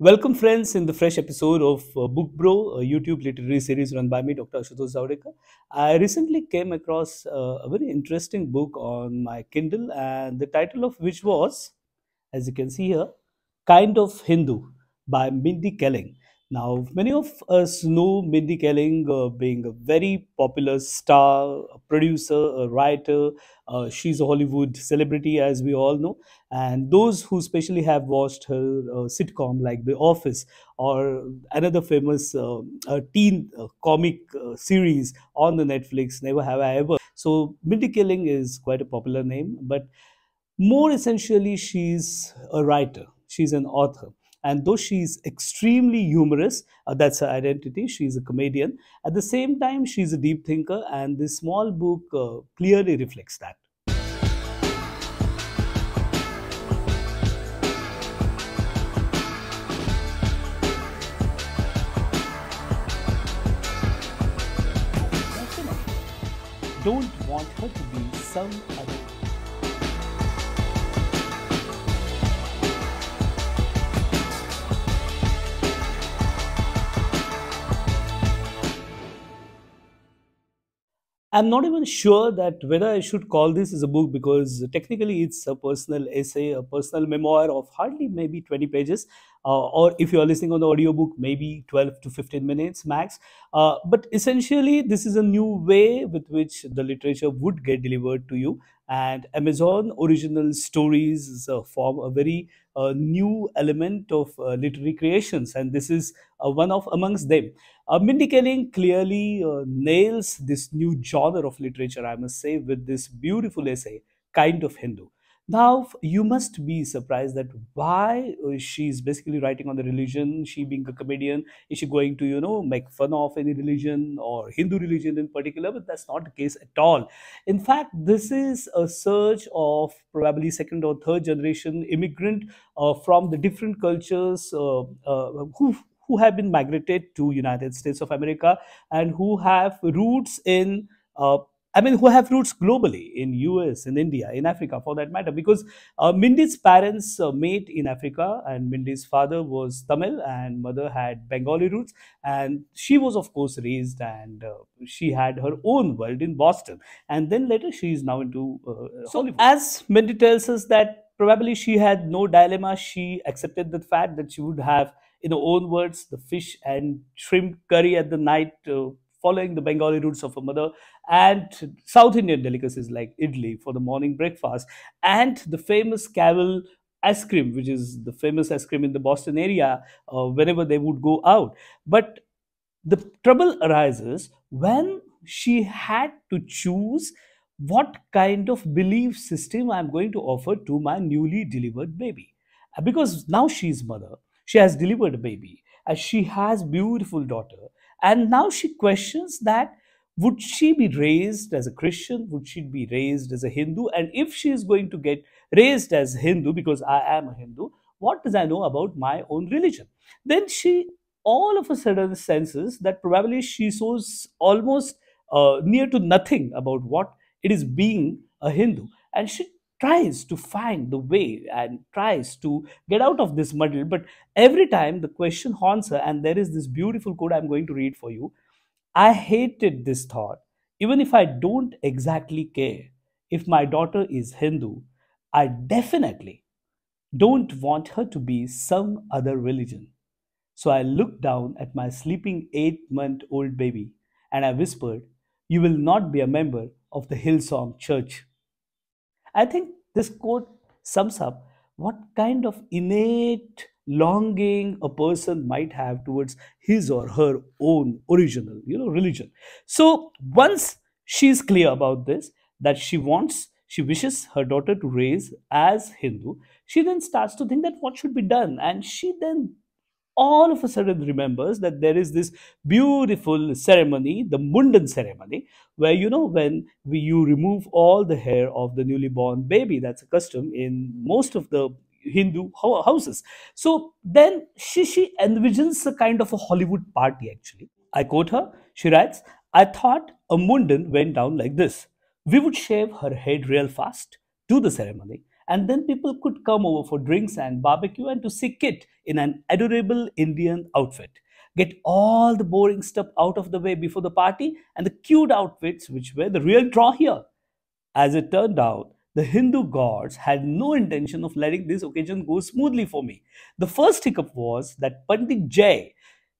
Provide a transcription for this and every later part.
Welcome, friends, in the fresh episode of Book Bro, a YouTube literary series run by me, Dr. Ashutosh Zawdekar. I recently came across a very interesting book on my Kindle, and the title of which was, as you can see here, Kind of Hindu by Mindy Kaling. Now, many of us know Mindy Kaling being a very popular star, a producer, a writer. She's a Hollywood celebrity, as we all know. And those who especially have watched her sitcom like The Office or another famous teen comic series on the Netflix, Never Have I Ever. So, Mindy Kaling is quite a popular name, but more essentially, she's a writer, she's an author. And though she's extremely humorous, that's her identity, she's a comedian. At the same time, she's a deep thinker, and this small book clearly reflects that. Definitely. Don't want her to be some other. I'm not even sure that whether I should call this as a book because technically it's a personal essay, a personal memoir of hardly maybe 20 pages, or if you are listening on the audiobook, maybe 12 to 15 minutes max. But essentially, this is a new way with which the literature would get delivered to you. And Amazon original stories form a very new element of literary creations, and this is one of amongst them. Mindy Kaling clearly nails this new genre of literature, I must say, with this beautiful essay, Kind of Hindu. Now, you must be surprised that why she's basically writing on the religion, she being a comedian, is she going to, make fun of any religion or Hindu religion in particular? But that's not the case at all. In fact, this is a search of probably second or third generation immigrant from the different cultures who have been migrated to United States of America and who have roots in who have roots globally in US, in India, in Africa, for that matter. Because Mindy's parents met in Africa, and Mindy's father was Tamil, and mother had Bengali roots, and she was, of course, raised and she had her own world in Boston, and then later she is now into Hollywood. As Mindy tells us that probably she had no dilemma, she accepted the fact that she would have, in her own words, the fish and shrimp curry at the night, following the Bengali roots of her mother, and South Indian delicacies like idli for the morning breakfast, and the famous Cavill ice cream, which is the famous ice cream in the Boston area, whenever they would go out. But the trouble arises when she had to choose what kind of belief system I'm going to offer to my newly delivered baby. Because now she's mother, she has delivered a baby, and she has beautiful daughter, and now she questions that would she be raised as a Christian, would she be raised as a Hindu, and if she is going to get raised as Hindu because I am a Hindu, what does I know about my own religion? Then she all of a sudden senses that probably she shows almost near to nothing about what it is being a Hindu, and she tries to find the way and tries to get out of this muddle. But every time the question haunts her, and there is this beautiful quote I'm going to read for you. I hated this thought. Even if I don't exactly care if my daughter is Hindu, I definitely don't want her to be some other religion. So I looked down at my sleeping 8-month old baby and I whispered, "You will not be a member of the Hillsong Church." I think this quote sums up what kind of innate longing a person might have towards his or her own original, religion. So once she's clear about this, that she wishes her daughter to raise as Hindu, she then starts to think that what should be done, and she then all of a sudden remembers that there is this beautiful ceremony, the Mundan ceremony, where you remove all the hair of the newly born baby. That's a custom in most of the Hindu houses. So then she envisions a kind of a Hollywood party actually. I quote her. She writes, "I thought a Mundan went down like this. We would shave her head real fast, do the ceremony, And then people could come over for drinks and barbecue and to see Kit in an adorable Indian outfit. Get all the boring stuff out of the way before the party and the cute outfits, which were the real draw here. As it turned out, the Hindu gods had no intention of letting this occasion go smoothly for me. The first hiccup was that Pandit Jay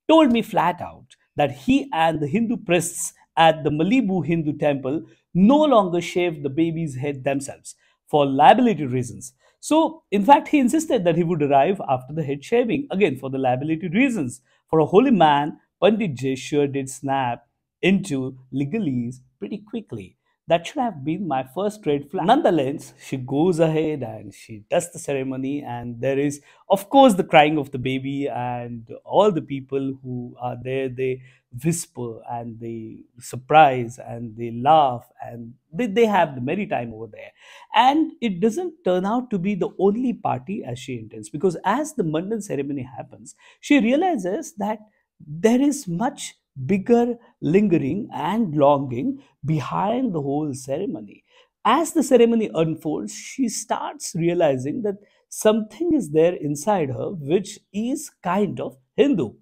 told me flat out that he and the Hindu priests at the Malibu Hindu temple no longer shaved the baby's head themselves for liability reasons. So, in fact, he insisted that he would arrive after the head shaving, again for the liability reasons. For a holy man, Pandit Jay sure did snap into legalese pretty quickly. That should have been my first red flag. Nonetheless, she goes ahead and she does the ceremony, and there is, of course, the crying of the baby, and all the people who are there, they whisper and they surprise and they laugh and they have the merry time over there. And it doesn't turn out to be the only party as she intends, because as the Mandan ceremony happens, she realizes that there is much bigger lingering and longing behind the whole ceremony. As the ceremony unfolds, she starts realizing that something is there inside her which is kind of Hindu.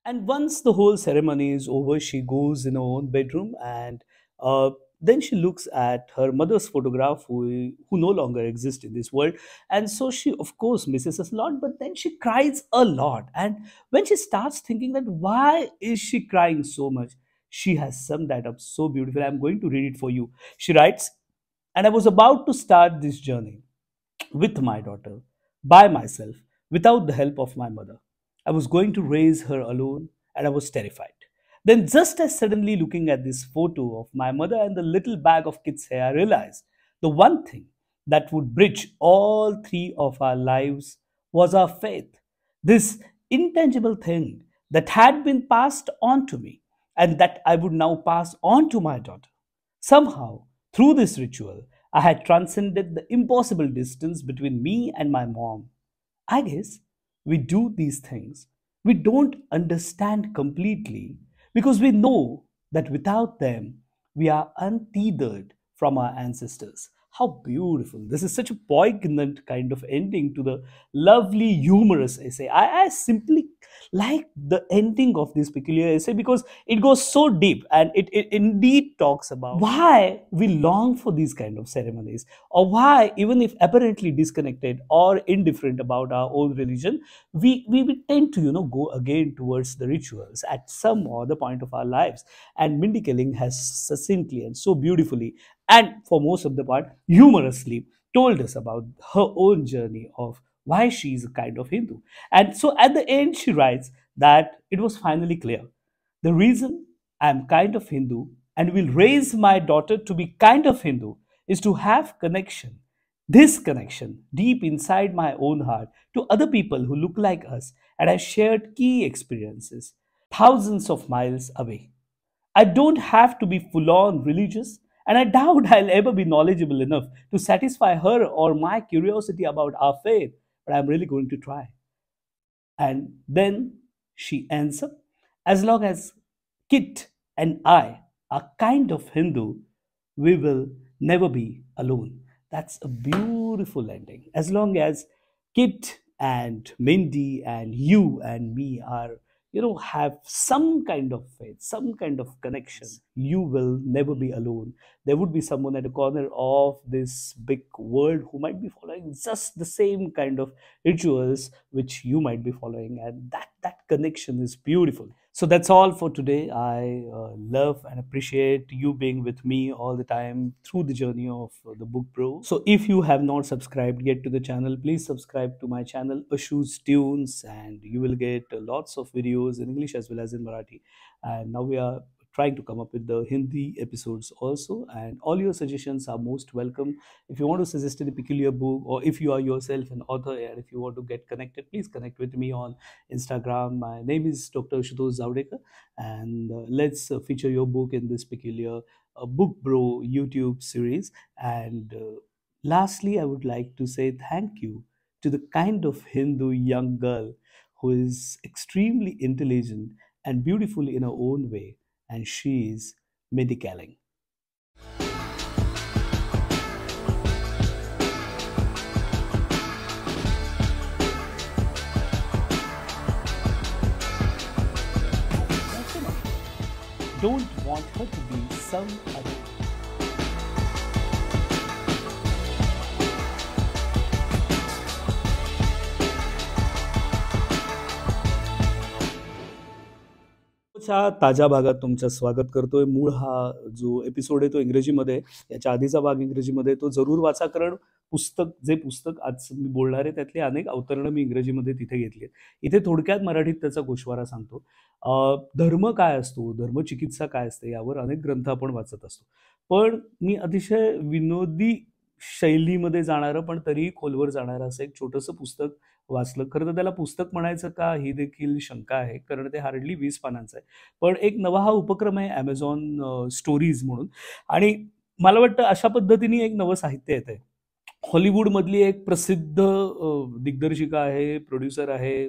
And once the whole ceremony is over, she goes in her own bedroom, and uh, then she looks at her mother's photograph, who no longer exists in this world. And so she, of course, misses us a lot, but then she cries a lot. And when she starts thinking that why is she crying so much, she has summed that up so beautifully. I'm going to read it for you. She writes, and I was about to start this journey with my daughter, by myself, without the help of my mother. I was going to raise her alone, and I was terrified. Then, just as suddenly looking at this photo of my mother and the little bag of kids' hair, I realized the one thing that would bridge all three of our lives was our faith. This intangible thing that had been passed on to me and that I would now pass on to my daughter. Somehow, through this ritual, I had transcended the impossible distance between me and my mom. I guess we do these things. We don't understand completely because we know that without them, we are untethered from our ancestors. How beautiful. This is such a poignant kind of ending to the lovely, humorous essay. I simply like the ending of this peculiar essay because it goes so deep, and it indeed talks about why we long for these kind of ceremonies, or why, even if apparently disconnected or indifferent about our own religion, we tend to go again towards the rituals at some or other point of our lives. And Mindy Kaling has succinctly and so beautifully, and for most of the part humorously, told us about her own journey of why she is a kind of Hindu. And so at the end, she writes that it was finally clear. The reason I am kind of Hindu and will raise my daughter to be kind of Hindu is to have connection, this connection deep inside my own heart, to other people who look like us and have shared key experiences thousands of miles away. I don't have to be full on religious, and I doubt I'll ever be knowledgeable enough to satisfy her or my curiosity about our faith, but I'm really going to try. And then she ends up, as long as Kit and I are kind of Hindu, we will never be alone. That's a beautiful ending. As long as Kit and Mindy and you and me are, have some kind of faith, some kind of connection, you will never be alone. There would be someone at the corner of this big world who might be following just the same kind of rituals which you might be following, and that connection is beautiful. So that's all for today. I love and appreciate you being with me all the time through the journey of the Book Bro. So if you have not subscribed yet to the channel, please subscribe to my channel Ashu's Tunes, and you will get lots of videos in English as well as in Marathi. And now we are trying to come up with the Hindi episodes also, and all your suggestions are most welcome. If you want to suggest any peculiar book, or if you are yourself an author and if you want to get connected, please connect with me on Instagram. My name is Dr. Ashutosh Zavdekar, and let's feature your book in this peculiar Book Bro YouTube series. And lastly, I would like to say thank you to the kind of Hindu young girl who is extremely intelligent and beautiful in her own way, and she is Mindy Kaling. don't want her to be some other. च्या ताज्या भागात तुमचं स्वागत करतोय. मूळ हा जो episode आहे तो इंग्रजीमध्ये आहे. याच्या आधीचा भाग इंग्रजीमध्ये आहे. तो जरूर वाचा, कारण पुस्तक आज मी बोलणार आहे त्यातली अनेक अवतरणं मी इंग्रजीमध्ये तिथे घेतली आहेत. इथे थोडक्यात मराठीत त्याचा गोषवारा सांगतो. धर्म काय असतो, धर्मचिकित्सा काय असते, यावर अनेक ग्रंथ आपण वाचत असतो. पण मी अतिशय विनोदी शैलीमध्ये जाणारं पण तरीही खोलवर जाणारं असं एक छोटंसं पुस्तक वाचलं. खरं तर त्याला पुस्तक म्हणायचं का ही देखील शंका आहे, कारण ते हार्डली 20 पानांचं आहे. पण एक नवा हा उपक्रम आहे ॲमेझॉन स्टोरीज म्हणून, आणि मला वाटतं अशा पद्धतीने एक नवं साहित्य येतंय. हॉलिवूडमधली एक प्रसिद्ध दिग्दर्शिका आहे, प्रोड्युसर आहे,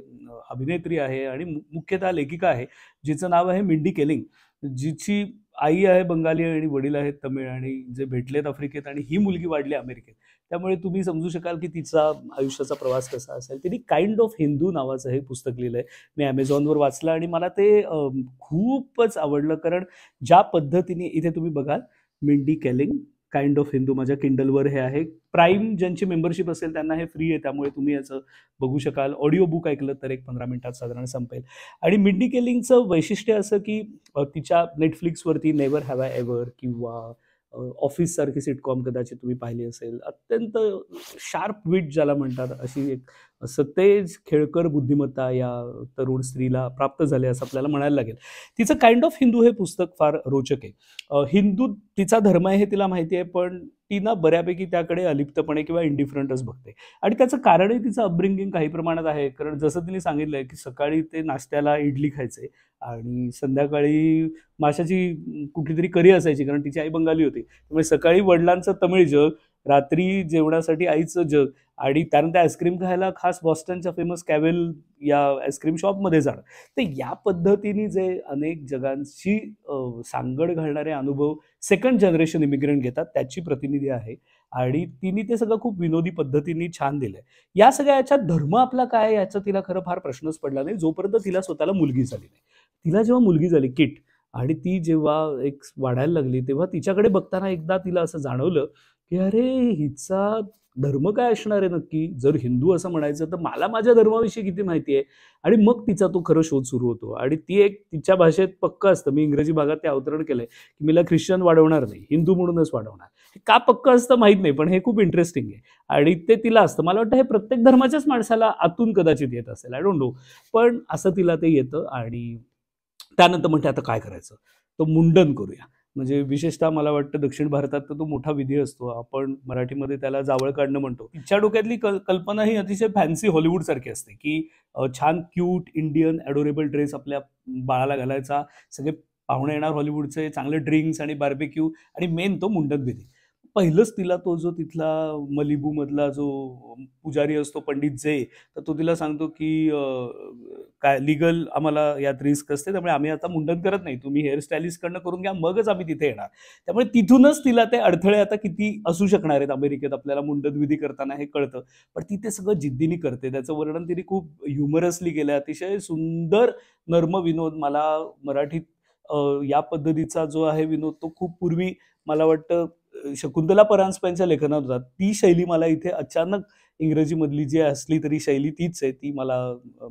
अभिनेत्री आहे आणि मुख्यतः लेखिका आहे, जिचं नाव आहे मिंडी केलिंग, जिची आई आहे बंगाली आणि वडील आहेत तमिळ, आणि जे भेटलेत आफ्रिकेत आणि ही मुलगी वाढली अमेरिकेत. त्यामुळे तुम्ही समजू शकाल की तिचा आयुष्याचा प्रवास कसा असेल. तिने काइंड ऑफ हिंदू नावाचं हे पुस्तक लिहिलंय. मी ॲमेझॉनवर वाचलं आणि मला ते खूपच आवडलं, कारण ज्या पद्धतीने इथे तुम्ही बघाल मिंडी केलिंग काइंड ऑफ हिंदू, माझ्या किंडलवर हे आहे. प्राईम ज्यांची मेंबरशिप असेल त्यांना हे फ्री आहे, त्यामुळे तुम्ही याचं बघू शकाल. ऑडिओ बुक ऐकलं तर एक 15 मिनिटात साधारण संपेल. आणि मिंडी केलिंगचं वैशिष्ट्य असं की तिच्या नेटफ्लिक्सवरती नेवर हॅव आय एव्हर किंवा ऑफिस सारखी सिटकॉम कदाचित तुम्ही पाहिली असेल, अत्यंत शार्प विट ज्याला म्हणतात, अशी एक सतेज खेळकर बुद्धिमत्ता या तरुण स्त्रीला प्राप्त झाले असं आपल्याला म्हणायला लागेल. तिचं काइंड ऑफ हिंदू हे पुस्तक फार रोचक आहे. हिंदू तिचा धर्म आहे हे तिला माहिती आहे, पण ती ना बऱ्यापैकी त्याकडे अलिप्तपणे किंवा इंडिफरंटच बघते. आणि त्याचं कारणही तिचं अपब्रिंगिंग काही प्रमाणात आहे, कारण जसं तिने सांगितलंय की सकाळी ते नाश्त्याला इडली खायचे आणि संध्याकाळी माशाची कुठली तरी करी असायची, कारण तिची आई बंगाली होती. त्यामुळे सकाळी वडिलांचं तमिळ जग, रात्री जेवणासाठी आईचं जग, आणि त्यानंतर आईस्क्रीम खायला खास बॉस्टनच्या फेमस कॅव्हेल या आईस्क्रीम शॉपमध्ये जाणं. तर या पद्धतीने जे अनेक जगांशी सांगड घालणारे अनुभव सेकंड जनरेशन इमिग्रंट घेतात, त्याची प्रतिनिधी आहे. आणि तिने ते सगळं खूप विनोदी पद्धतीने छान दिलंय. या सगळ्या याच्यात धर्म आपला काय याचा तिला खरं फार प्रश्नच पडला नाही, जोपर्यंत तिला स्वतःला मुलगी झाली नाही. तिला जेव्हा मुलगी झाली किट, आणि ती जेव्हा एक वाढायला लागली, तेव्हा तिच्याकडे बघताना एकदा तिला असं जाणवलं की अरे हिचा धर्म काय असणार आहे नक्की. जर हिंदू असं म्हणायचं तर मला माझ्या धर्माविषयी किती माहिती आहे. आणि मग तिचा तो खरं शोध सुरू होतो. आणि ती एक तिच्या भाषेत पक्क असतं, मी इंग्रजी भागात ते अवतरण केलंय की मीला ख्रिश्चन वाढवणार नाही, हिंदू म्हणूनच वाढवणार. हे का पक्क असतं माहीत नाही, पण हे खूप इंटरेस्टिंग आहे. आणि ते तिला असतं. मला वाटतं हे प्रत्येक धर्माच्याच माणसाला आतून कदाचित येत असेल, आय डोंट नो, पण असं तिला ते येतं. आणि त्यानंतर म्हणते आता काय करायचं, तो मुंडन करूया. म्हणजे विशेषतः मला वाटतं दक्षिण भारतात तर तो मोठा विधी असतो, आपण मराठीमध्ये त्याला जावळ काढणं म्हणतो. तिच्या डोक्यातली कल्पना ही अतिशय फॅन्सी हॉलिवूड सारखी असते की छान क्यूट इंडियन ॲडोरेबल ड्रेस आपल्या बाळाला घालायचा, सगळे पाहुणे येणार हॉलिवूडचे, चांगले ड्रिंक्स आणि बार्बेक्यू, आणि मेन तो मुंडन विधी. पहिलंच तिला तो जो तिथला मलिबूमधला जो पुजारी असतो पंडित जे, तर तो तिला सांगतो की काय लिगल आम्हाला यात रिस्क असते, त्यामुळे आम्ही आता मुंडन करत नाही, तुम्ही हेअरस्टायलिस्टकडनं करून घ्या, मगच आम्ही तिथे येणार. त्यामुळे तिथूनच तिला ते अडथळे आता किती असू शकणार आहेत अमेरिकेत आपल्याला मुंडन विधी करताना हे कळतं. पण ती ते सगळं जिद्दीने करते. त्याचं वर्णन तिने खूप ह्युमरसली केलं, अतिशय सुंदर नर्म विनोद. मला मराठीत या पद्धतीचा जो आहे विनोद तो खूप पूर्वी मला वाटतं शकुंतला परांजपेंच्या लेखनात होता. ती शैली मला इथे अचानक इंग्रजीमधली जी असली तरी शैली तीच आहे, ती मला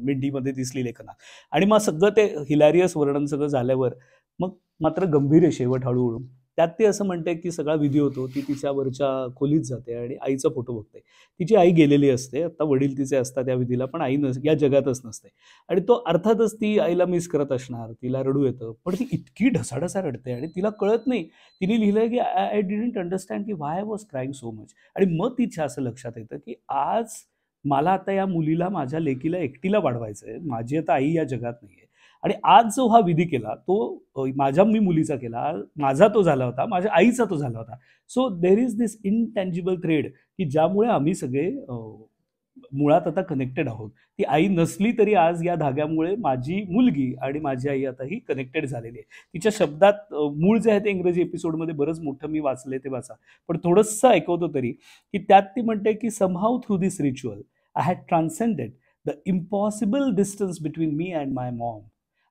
मिंडीमध्ये दिसली लेखनात. आणि मग सगळं ते हिलॅरियस वर्णन सगळं झाल्यावर मग मात्र गंभीर आहे शेवट हळूहळू. त्यात ते असं म्हणते की सगळा विधी होतो, ती तिच्या वरच्या खोलीत जाते आणि आईचा फोटो बघते. तिची आई गेलेली असते, आता वडील तिचे असतात त्या विधीला, पण आई या जगातच नसते. आणि तो अर्थातच ती आईला मिस करत असणार, तिला रडू येतं, पण ती इतकी ढसाढसा रडते आणि तिला कळत नाही. तिने लिहिलंय की आय डिडंट अंडरस्टँड की why I was crying so much. आणि मग तिच्या असं लक्षात येतं की आज मला आता या मुलीला, माझ्या लेकीला एकटीला वाढवायचं आहे, माझी आता आई या जगात नाही आहे. आणि आज जो हा विधी केला तो माझ्या मी मुलीचा केला, माझा तो झाला होता, माझ्या आईचा तो झाला होता. So there is this intangible thread की ज्यामुळे आम्ही सगळे मुळात आता कनेक्टेड आहोत. ती आई नसली तरी आज या धाग्यामुळे माझी मुलगी आणि माझी आई आता ही कनेक्टेड झालेली आहे. तिच्या शब्दात मूळ जे आहे ते इंग्रजी एपिसोडमध्ये बरंच मोठं मी वाचले, ते वाचा, पण थोडंसं ऐकवतो तरी, की त्यात ती म्हणते की somehow through this ritual I had transcended the impossible distance between me and my mom.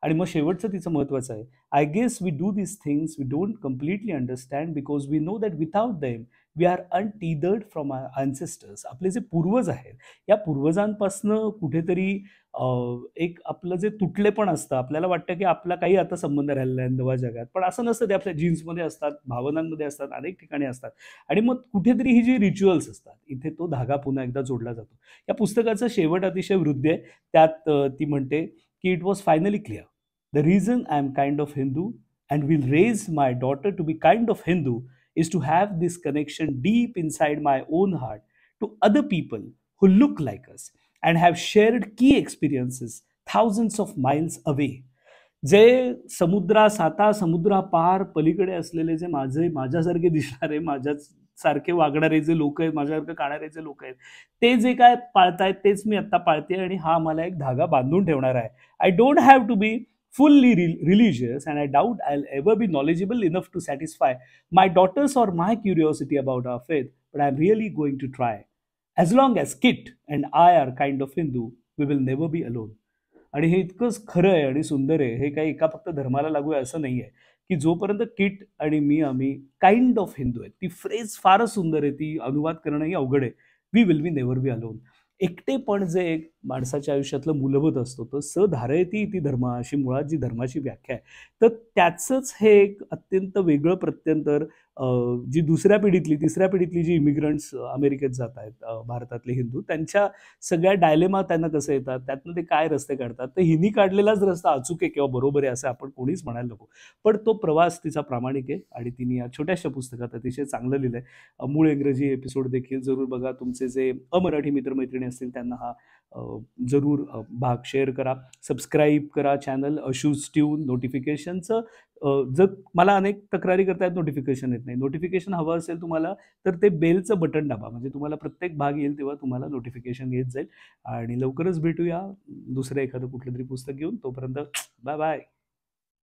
आणि मग शेवटचं तिचं महत्त्वाचं आहे. I guess we do these things we don't completely understand because we know that without them we are untethered from our ancestors. आपले जे पूर्वज आहेत, या पूर्वजांपासनं कुठेतरी एक आपलं जे तुटलेपण असतं, आपल्याला वाटतं की आपला काही आता संबंध राहिलेला आहे नव्या जगात. पण असं नसतं, ते आपल्या जीन्समध्ये असतात, भावनांमध्ये असतात, अनेक ठिकाणी असतात. आणि मग कुठेतरी ही जी रिच्युअल्स असतात, इथे तो धागा पुन्हा एकदा जोडला जातो. या पुस्तकाचा शेवट अतिशय हृद्य आहे. त्यात ती म्हणते की "it was finally clear. The reason I am kind of Hindu and will raise my daughter to be kind of Hindu is to have this connection deep inside my own heart to other people who look like us and have shared key experiences thousands of miles away." जे साता समुद्रापार पलीकडे असलेले जे माझ्यासारखे दिसणारे, माझ्याच सारखे वागणारे जे लोक आहेत, माझ्यासारखं खाणारे जे लोक आहेत, ते जे काय पाळतायत तेच मी आता पाळते आणि हा मला एक धागा बांधून ठेवणार आहे. I don't have to be fully religious, and I doubt I'll ever be knowledgeable enough to satisfy my daughters or my curiosity about our faith, but I'm really going to try. As long as Kit and I are kind of Hindu, we will never be alone. आणि हे इतकंच खरं आहे आणि सुंदर आहे. हे काही एका फक्त धर्माला लागू आहे असं नाही आहे, की जोपर्यंत किट आणि मी आम्ही काइंड ऑफ हिंदू आहेत. ती फ्रेज फारच सुंदर आहे. ती अनुवाद करणंही अवघड आहे. We will be never be alone. एकटेपण जे एक माणसाच्या आयुष्यातलं मूलभूत असतो, तर सधारयती ती धर्म अशी मुळात जी धर्माची व्याख्या आहे. तर त्याचंच हे एक अत्यंत वेगळं प्रत्यंतर जी दुसऱ्या पिढीतली, तिसऱ्या पिढीतली जी इमिग्रंट्स अमेरिकेत जात आहेत, भारतातले हिंदू, त्यांच्या सगळ्या डायलेमा त्यांना कसं येतात, त्यातनं ते काय रस्ते काढतात. तर हिनी काढलेलाच रस्ता अचूक आहे किंवा बरोबर आहे असं आपण कोणीच म्हणायला नको. पण तो प्रवास तिचा प्रामाणिक आहे आणि तिने या छोट्याशा पुस्तकात अतिशय चांगलं लिहिलंय. मूळ इंग्रजी एपिसोड देखील जरूर बघा. तुमचे जे अमराठी मित्रमैत्रिणी असतील त्यांना हा जरूर भाग शेअर करा. सबस्क्राईब करा चॅनल अशूज ट्यून. नोटिफिकेशनचं जर मला अनेक तक्रारी करतायत नोटिफिकेशन येत नाही. नोटिफिकेशन हवं असेल तुम्हाला तर ते बेलचं बटन दाबा, म्हणजे तुम्हाला प्रत्येक भाग येईल तेव्हा तुम्हाला नोटिफिकेशन येत जाईल. आणि लवकरच भेटूया दुसरं एखादं कुठलं तरी पुस्तक घेऊन. तोपर्यंत बाय बाय.